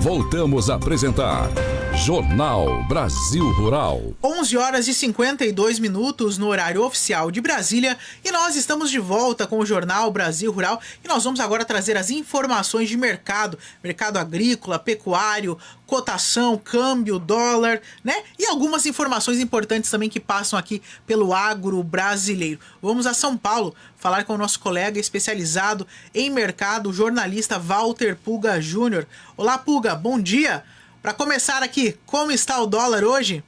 Voltamos a apresentar Jornal Brasil Rural. 11h52 no horário oficial de Brasília, e nós estamos de volta com o Jornal Brasil Rural, e nós vamos agora trazer as informações de mercado agrícola, pecuário, cotação, câmbio, dólar, né? E algumas informações importantes também que passam aqui pelo agro brasileiro. Vamos a São Paulo falar com o nosso colega especializado em mercado, o jornalista Walter Puga Júnior. Olá, Puga, bom dia! Para começar aqui, como está o dólar hoje?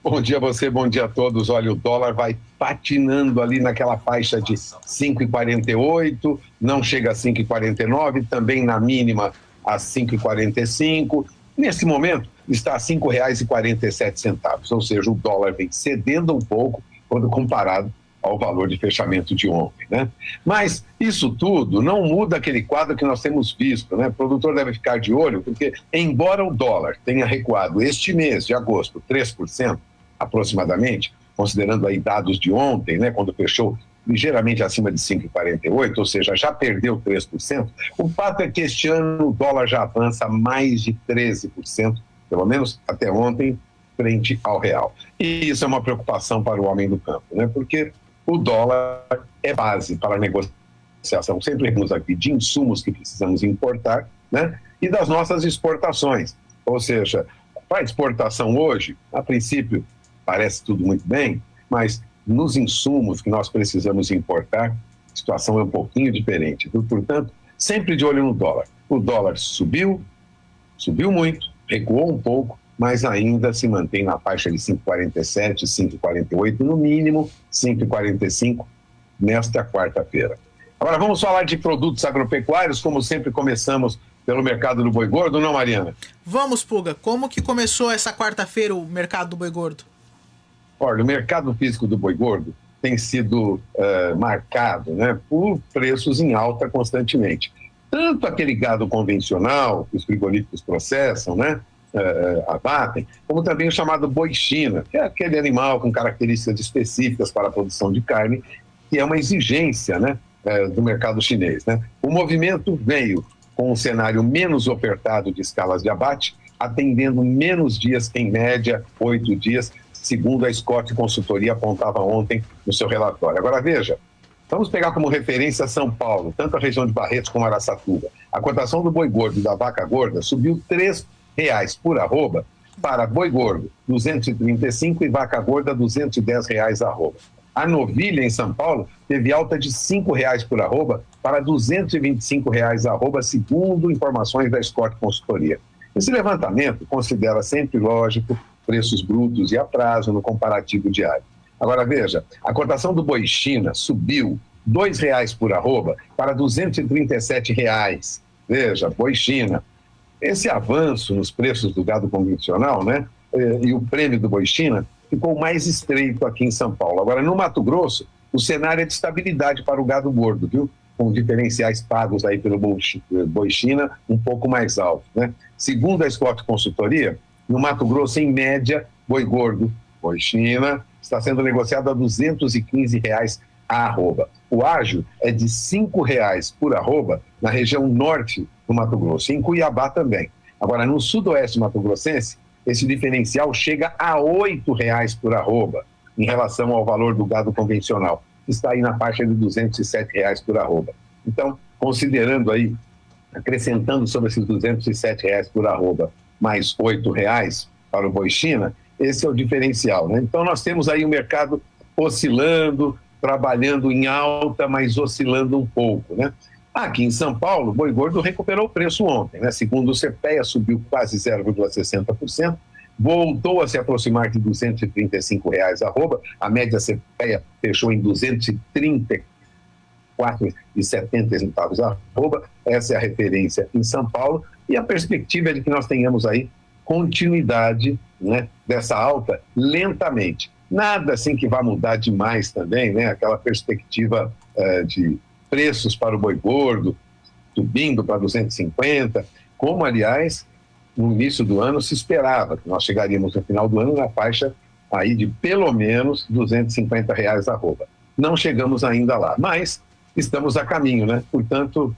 Bom dia a você, bom dia a todos. Olha, o dólar vai patinando ali naquela faixa de 5,48, não chega a 5,49, também na mínima a 5,45. Nesse momento está a R$ 5,47, ou seja, o dólar vem cedendo um pouco quando comparado ao valor de fechamento de ontem, né? Mas isso tudo não muda aquele quadro que nós temos visto, né? O produtor deve ficar de olho, porque embora o dólar tenha recuado este mês de agosto 3% aproximadamente, considerando aí dados de ontem, né, quando fechou ligeiramente acima de 5,48, ou seja, já perdeu 3%, o fato é que este ano o dólar já avança mais de 13%, pelo menos até ontem, frente ao real. E isso é uma preocupação para o homem do campo, né? Porque o dólar é base para a negociação, sempre temos aqui, de insumos que precisamos importar, né? E das nossas exportações. Ou seja, para a exportação hoje, a princípio, parece tudo muito bem, mas nos insumos que nós precisamos importar, a situação é um pouquinho diferente. Portanto, sempre de olho no dólar. O dólar subiu muito, recuou um pouco, mas ainda se mantém na faixa de 5,47, 5,48, no mínimo 5,45 nesta quarta-feira. Agora vamos falar de produtos agropecuários, como sempre começamos pelo mercado do boi gordo, não, Mariana? Vamos, Puga, como que começou essa quarta-feira o mercado do boi gordo? Olha, o mercado físico do boi gordo tem sido marcado, né, por preços em alta constantemente. Tanto aquele gado convencional, que os frigoríficos processam, né, abatem, como também o chamado boi China, que é aquele animal com características específicas para a produção de carne, que é uma exigência, né, do mercado chinês, né? O movimento veio com um cenário menos ofertado de escalas de abate, atendendo menos dias que, em média, 8 dias, segundo a Scott Consultoria apontava ontem no seu relatório. Agora veja, vamos pegar como referência São Paulo, tanto a região de Barretos como Araçatuba. A cotação do boi gordo e da vaca gorda subiu R$ 3,00 por arroba para boi gordo, 235, e vaca gorda, R$ 210 arroba. A novilha em São Paulo teve alta de R$ 5,00 por arroba para R$ 225 arroba, segundo informações da Scott Consultoria. Esse levantamento considera sempre, lógico, preços brutos e a prazo no comparativo diário. Agora veja, a cotação do boi China subiu R$ 2,00 por arroba para R$ 237. Veja, boi China. Esse avanço nos preços do gado convencional, né, e o prêmio do boi China ficou mais estreito aqui em São Paulo. Agora, no Mato Grosso, o cenário é de estabilidade para o gado gordo, viu? Com diferenciais pagos aí pelo boi China um pouco mais altos, né? Segundo a Scott Consultoria, no Mato Grosso, em média, boi gordo, boi China, está sendo negociado a R$ 215 a arroba. O ágio é de R$ 5,00 por arroba na região norte do Mato Grosso, em Cuiabá também. Agora, no sudoeste mato-grossense, esse diferencial chega a R$ 8,00 por arroba, em relação ao valor do gado convencional, que está aí na faixa de R$ 207 por arroba. Então, considerando aí, acrescentando sobre esses R$ 207 por arroba, mais R$ 8,00 para o boi China, esse é o diferencial, né? Então, nós temos aí o mercado oscilando, trabalhando em alta, mas oscilando um pouco, né? Aqui em São Paulo, o boi gordo recuperou o preço ontem, né? Segundo o CPEA, subiu quase 0,60%, voltou a se aproximar de R$ 235 arroba, a média CPEA fechou em R$ 234,70 arroba, essa é a referência em São Paulo, e a perspectiva é de que nós tenhamos aí continuidade, né, dessa alta lentamente. Nada assim que vá mudar demais também, né? Aquela perspectiva de preços para o boi gordo subindo para 250, como, aliás, no início do ano se esperava, que nós chegaríamos no final do ano na faixa aí de pelo menos R$ 250 arroba. Não chegamos ainda lá, mas estamos a caminho, né? Portanto,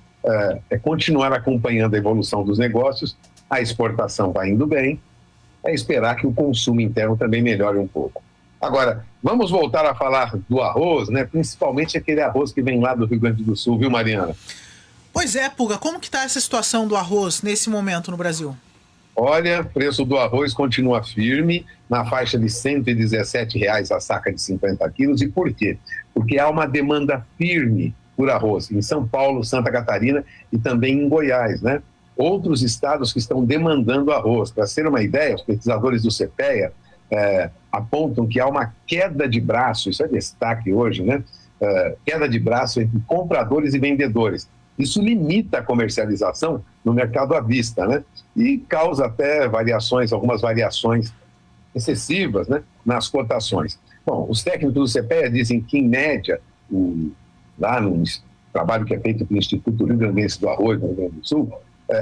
é continuar acompanhando a evolução dos negócios a exportação vai indo bem, é esperar que o consumo interno também melhore um pouco. Agora, vamos voltar a falar do arroz, né? Principalmente aquele arroz que vem lá do Rio Grande do Sul, viu, Mariana? Pois é, Pulga, como que tá essa situação do arroz nesse momento no Brasil? Olha, o preço do arroz continua firme, na faixa de R$ 117 a saca de 50 quilos. E por quê? Porque há uma demanda firme por arroz em São Paulo, Santa Catarina e também em Goiás, né? Outros estados que estão demandando arroz. Para ser uma ideia, os pesquisadores do CPEA apontam que há uma queda de braço, isso é destaque hoje, né? Queda de braço entre compradores e vendedores. Isso limita a comercialização no mercado à vista, né? E causa até algumas variações excessivas, né, nas cotações. Bom, os técnicos do CPEA dizem que, em média, lá no trabalho que é feito pelo Instituto Rio Grandense do Arroz, no Rio Grande do Sul,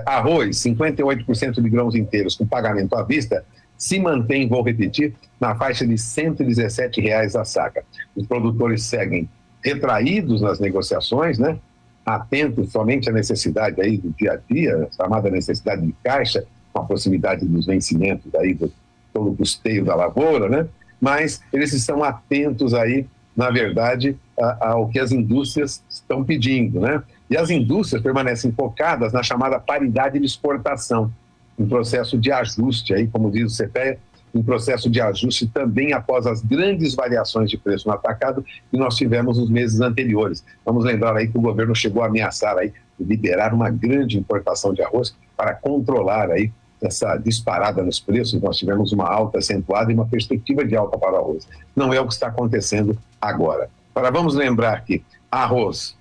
arroz, 58% de grãos inteiros com pagamento à vista, se mantém, vou repetir, na faixa de R$ 117 a saca. Os produtores seguem retraídos nas negociações, né? Atentos somente à necessidade aí do dia a dia, chamada necessidade de caixa, com a proximidade dos vencimentos aí do todo o custeio da lavoura, né? Mas eles estão atentos aí, na verdade, ao que as indústrias estão pedindo, né? E as indústrias permanecem focadas na chamada paridade de exportação, em processo de ajuste aí, como diz o CPEA, em processo de ajuste também após as grandes variações de preço no atacado que nós tivemos nos meses anteriores. Vamos lembrar aí que o governo chegou a ameaçar aí liberar uma grande importação de arroz para controlar aí essa disparada nos preços. Nós tivemos uma alta acentuada e uma perspectiva de alta para o arroz. Não é o que está acontecendo agora. Agora vamos lembrar que arroz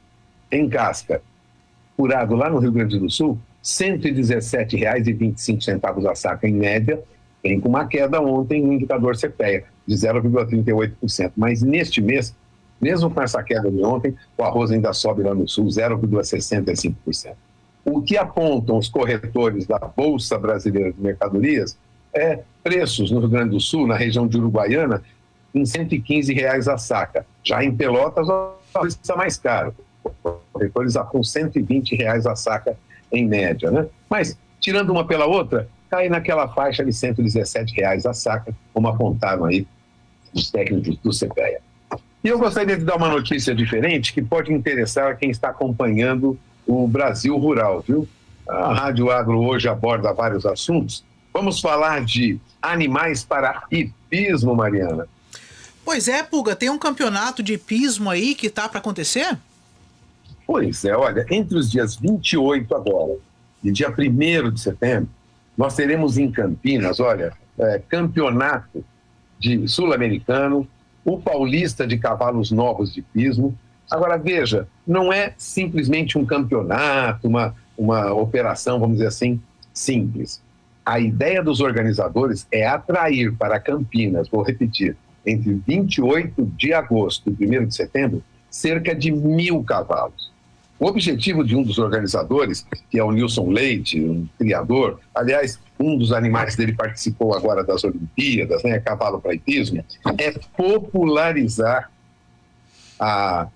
em casca, curado lá no Rio Grande do Sul, R$ 117,25 a saca em média, tem com uma queda ontem no indicador CPEA de 0,38%. Mas neste mês, mesmo com essa queda de ontem, o arroz ainda sobe lá no Sul 0,65%. O que apontam os corretores da Bolsa Brasileira de Mercadorias é preços no Rio Grande do Sul, na região de Uruguaiana, em R$ 115 a saca. Já em Pelotas, o arroz está mais caro. Os corretores apontam R$ 120 a saca em média, né? Mas, tirando uma pela outra, cai naquela faixa de R$ 117 a saca, como apontaram aí os técnicos do CPEA. E eu gostaria de dar uma notícia diferente que pode interessar quem está acompanhando o Brasil Rural, viu? A Rádio Agro hoje aborda vários assuntos. Vamos falar de animais para hipismo, Mariana. Pois é, Pulga, tem um campeonato de hipismo aí que tá para acontecer? Pois é, olha, entre os dias 28 agora e dia 1º de setembro, nós teremos em Campinas, olha, campeonato de sul-americano, o paulista de cavalos novos de hipismo. Agora, veja, não é simplesmente um campeonato, uma operação, vamos dizer assim, simples. A ideia dos organizadores é atrair para Campinas, vou repetir, entre 28 de agosto e 1º de setembro, cerca de 1.000 cavalos. O objetivo de um dos organizadores, que é o Nilson Leite, um criador, aliás, um dos animais dele participou agora das Olimpíadas, né, cavalo para hipismo, é popularizar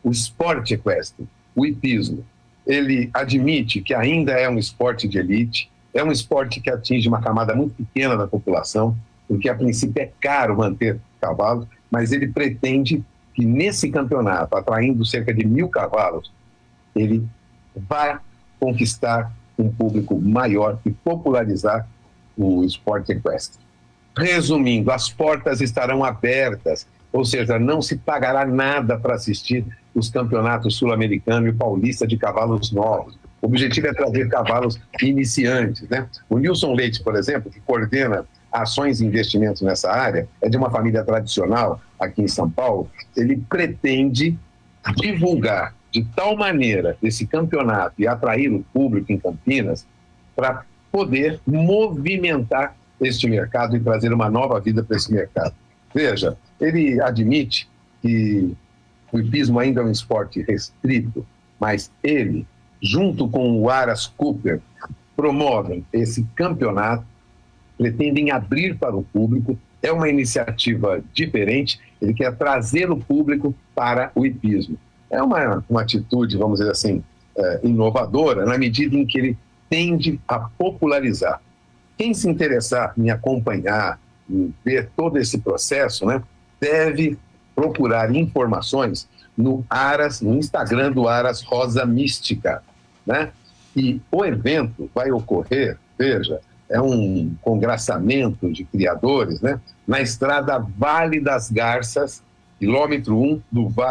o esporte equestre, o hipismo. Ele admite que ainda é um esporte de elite, é um esporte que atinge uma camada muito pequena da população, porque a princípio é caro manter cavalos, mas ele pretende que nesse campeonato, atraindo cerca de 1.000 cavalos, ele vai conquistar um público maior e popularizar o esporte equestre. Resumindo, as portas estarão abertas, ou seja, não se pagará nada para assistir os campeonatos sul-americano e paulista de cavalos novos. O objetivo é trazer cavalos iniciantes, né? O Nilson Leite, por exemplo, que coordena ações e investimentos nessa área, é de uma família tradicional aqui em São Paulo. Ele pretende divulgar de tal maneira esse campeonato e atrair o público em Campinas para poder movimentar este mercado e trazer uma nova vida para esse mercado. Veja, ele admite que o hipismo ainda é um esporte restrito, mas ele, junto com o Aras Cooper, promovem esse campeonato, pretendem abrir para o público. É uma iniciativa diferente, ele quer trazer o público para o hipismo. É uma atitude, vamos dizer assim, inovadora, na medida em que ele tende a popularizar Quem se interessar em acompanhar, em ver todo esse processo, né, deve procurar informações no Aras, no Instagram do Aras Rosa Mística, né? E o evento vai ocorrer, veja, é um congraçamento de criadores, né? Na estrada Vale das Garças, quilômetro 1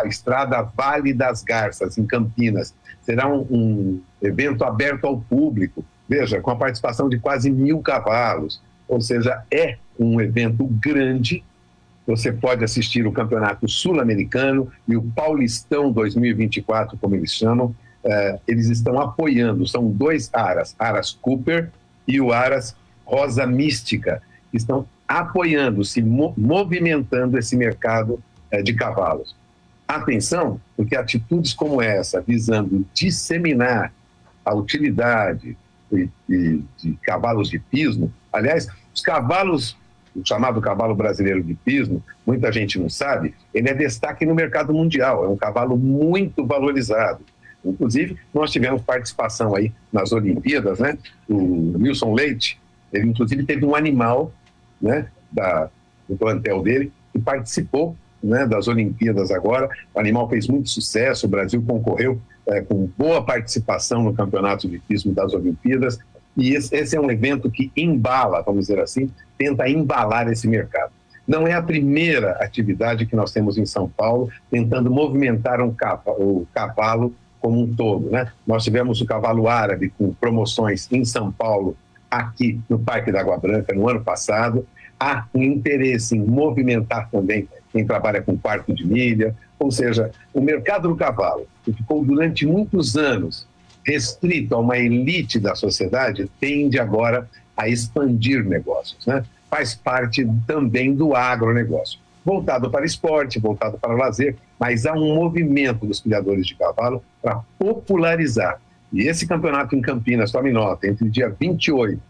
estrada Vale das Garças, em Campinas. Será um evento aberto ao público, veja, com a participação de quase 1.000 cavalos, ou seja, é um evento grande. Você pode assistir o Campeonato Sul-Americano e o Paulistão 2024, como eles chamam. Eles estão apoiando, são 2 Aras, Aras Cooper e o Aras Rosa Mística, que estão apoiando, se movimentando esse mercado de cavalos. Atenção, porque atitudes como essa, visando disseminar a utilidade de cavalos de pismo, aliás, os cavalos, o chamado cavalo brasileiro de pismo, muita gente não sabe, ele é destaque no mercado mundial, é um cavalo muito valorizado. Inclusive, nós tivemos participação aí nas Olimpíadas, né? O Wilson Leite, ele inclusive teve um animal, né, do plantel dele, que participou, né, das Olimpíadas agora. O animal fez muito sucesso, o Brasil concorreu com boa participação no campeonato de pismo das Olimpíadas, e esse é um evento que embala, vamos dizer assim, tenta embalar esse mercado. Não é a primeira atividade que nós temos em São Paulo, tentando movimentar o cavalo como um todo, né? Nós tivemos o cavalo árabe com promoções em São Paulo, aqui no Parque da Água Branca, no ano passado. Há um interesse em movimentar também quem trabalha com quarto de milha, ou seja, o mercado do cavalo, que ficou durante muitos anos restrito a uma elite da sociedade, tende agora a expandir negócios, né? Faz parte também do agronegócio, voltado para esporte, voltado para lazer, mas há um movimento dos criadores de cavalo para popularizar. E esse campeonato em Campinas, tome nota, entre o dia 28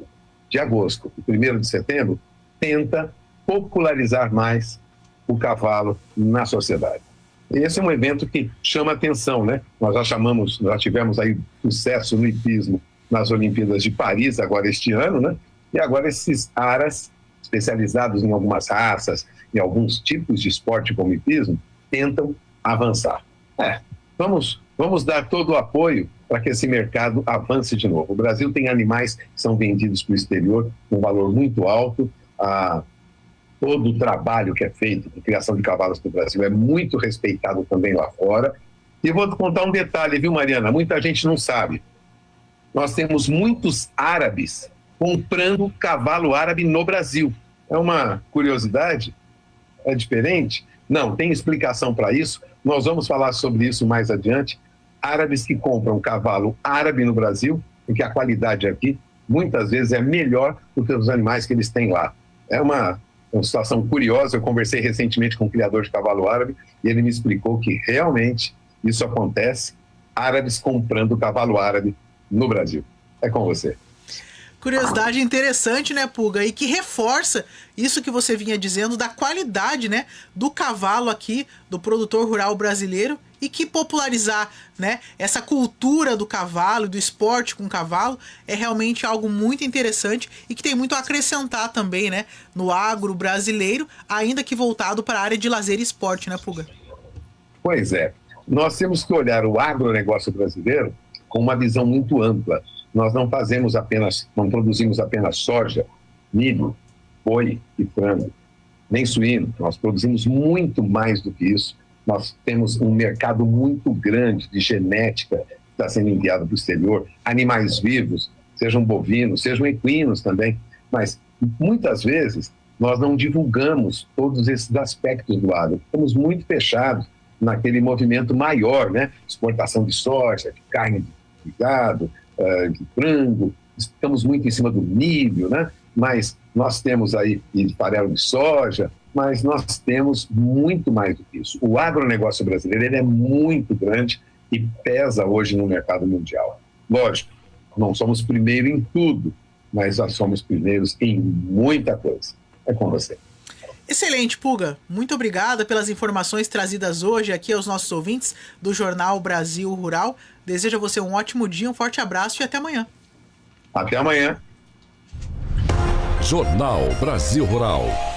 de agosto e 1º de setembro, tenta popularizar mais o cavalo na sociedade. Esse é um evento que chama atenção, né? Nós já tivemos aí sucesso no hipismo nas Olimpíadas de Paris, agora este ano, né? E agora esses aras, especializados em algumas raças, em alguns tipos de esporte como hipismo, tentam avançar. Vamos dar todo o apoio para que esse mercado avance de novo. O Brasil tem animais que são vendidos para o exterior com um valor muito alto. Todo o trabalho que é feito de criação de cavalos no Brasil é muito respeitado também lá fora. E vou contar um detalhe, viu, Mariana? Muita gente não sabe. Nós temos muitos árabes comprando cavalo árabe no Brasil. É uma curiosidade? É diferente? Não, tem explicação para isso. Nós vamos falar sobre isso mais adiante. Árabes que compram cavalo árabe no Brasil, porque a qualidade aqui, muitas vezes, é melhor do que os animais que eles têm lá. É uma situação curiosa. Eu conversei recentemente com um criador de cavalo árabe e ele me explicou que realmente isso acontece, árabes comprando cavalo árabe no Brasil. É com você. Curiosidade interessante, né, Puga? E que reforça isso que você vinha dizendo da qualidade, né, do cavalo aqui, do produtor rural brasileiro, e que popularizar, né, essa cultura do cavalo, do esporte com cavalo, é realmente algo muito interessante e que tem muito a acrescentar também, né, no agro brasileiro, ainda que voltado para a área de lazer e esporte, né, Puga? Pois é. Nós temos que olhar o agronegócio brasileiro com uma visão muito ampla. Nós não produzimos apenas soja, milho, boi e frango, nem suíno. Nós produzimos muito mais do que isso. Nós temos um mercado muito grande de genética que está sendo enviado para o exterior, animais vivos, sejam bovinos, sejam equinos também. Mas, muitas vezes, nós não divulgamos todos esses aspectos do agro. Estamos muito fechados naquele movimento maior, né? Exportação de soja, de carne de gado, de frango. Estamos muito em cima do milho, né? Mas nós temos aí farelo de soja, mas nós temos muito mais do que isso. O agronegócio brasileiro ele é muito grande e pesa hoje no mercado mundial. Lógico, não somos primeiro em tudo, mas nós somos primeiros em muita coisa. É com você. Excelente, Puga. Muito obrigada pelas informações trazidas hoje aqui aos nossos ouvintes do Jornal Brasil Rural. Desejo a você um ótimo dia, um forte abraço e até amanhã. Até amanhã. Jornal Brasil Rural.